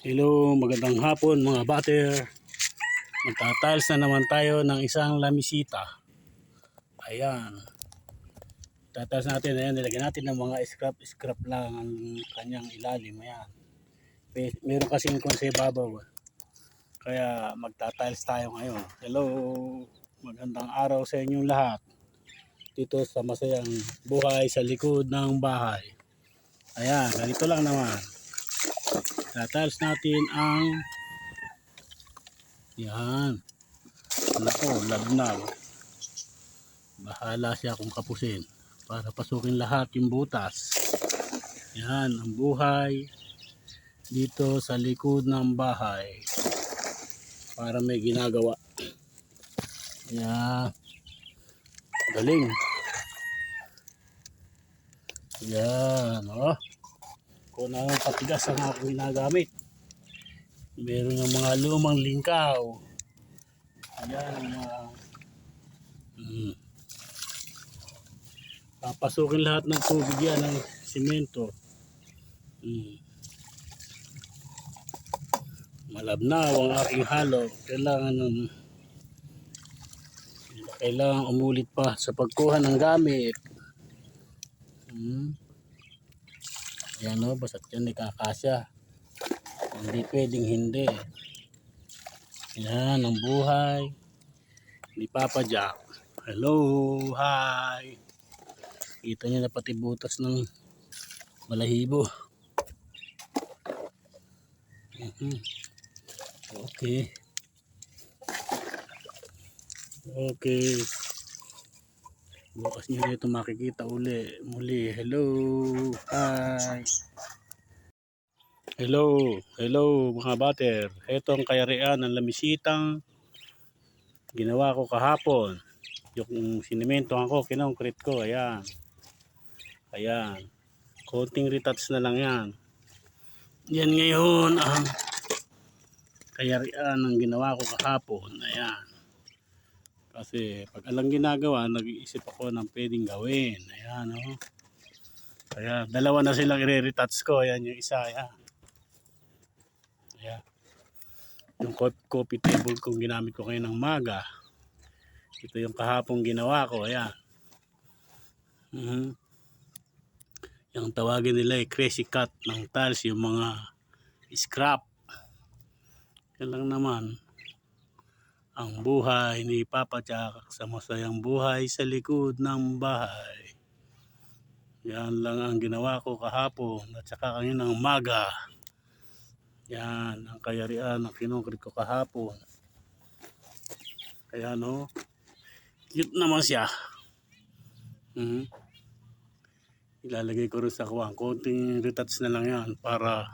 Hello, magandang hapon mga batter. Magta-tiles na naman tayo ng isang lamisita. Ayan. Tatiles natin, ayan, nilagyan natin ng mga scrap lang ang kanyang ilalim. Ayan. Meron kasing kung sa ibabaw. Kaya magta-tiles tayo ngayon. Hello, magandang araw sa inyong lahat. Dito sa masayang buhay sa likod ng bahay. Ayan, ganito lang naman. Tatiles natin ang yan. Nako, labnaw. Bahala siya kung kapusin para pasukin lahat yung butas. Yan ang buhay dito sa likod ng bahay para may ginagawa. Yan. Galing. Yan. Oh. Kung anong patigas ang aking ginagamit. Meron ng mga lumang lingkaw. Ayan ang mga papasukin lahat ng tubig yan ng simento. Malabnaw ang aking halo. Kailangan umulit pa sa pagkuha ng gamit. Yan o, basta't yan ikakasya. Hindi pwedeng hindi. Yan ang buhay ni Papa Jack. Hello, hi. Kita niyo na pati butas ng balahibo. Okay. Okay. Bukas niyo na ito makikita muli. Hello, hi. Hello mga batter. Ito ang kayarian ng lamisitang ginawa ko kahapon. Yung sinimento ako, kinongkrete ko. Ayan. Ayan. Konting retouch na lang yan. Yan ngayon ang kayarian ng ginawa ko kahapon. Ayan. Kasi pag alang ginagawa, nag-iisip ako ng pwedeng gawin. Ayan o. Kaya dalawa na silang i-retouch ko. Ayan yung isa. Ayan. Ayan. Yung coffee table kong ginamit ko ngayon ng maga. Ito yung kahapong ginawa ko. Ayan. Yung tawagin nila ay crazy cut ng tiles. Yung mga scrap. Yan lang naman. Ang buhay ni Papa Jack sa masayang buhay sa likod ng bahay. Yan lang ang ginawa ko kahapon at saka kaninang maga. Yan ang kayarian ng kinongkrete ko kahapon. Kaya no, cute naman siya. Ilalagay ko rin sa kuwang. Konting retouch na lang yan para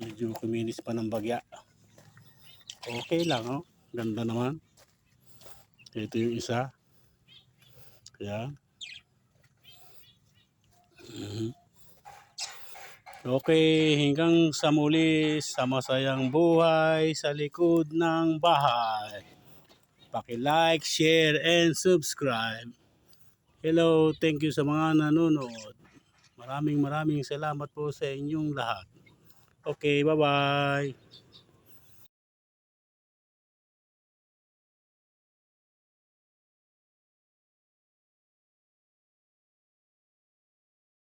medyo kuminis pa ng bagya. Okay lang oh. Ganda naman. Ito yung isa. Kaya okay, hanggang sa muli sa masayang buhay sa likod ng bahay. Paki-like, share, and subscribe. Hello, thank you sa mga nanonood. Maraming salamat po sa inyong lahat. Okay, bye-bye.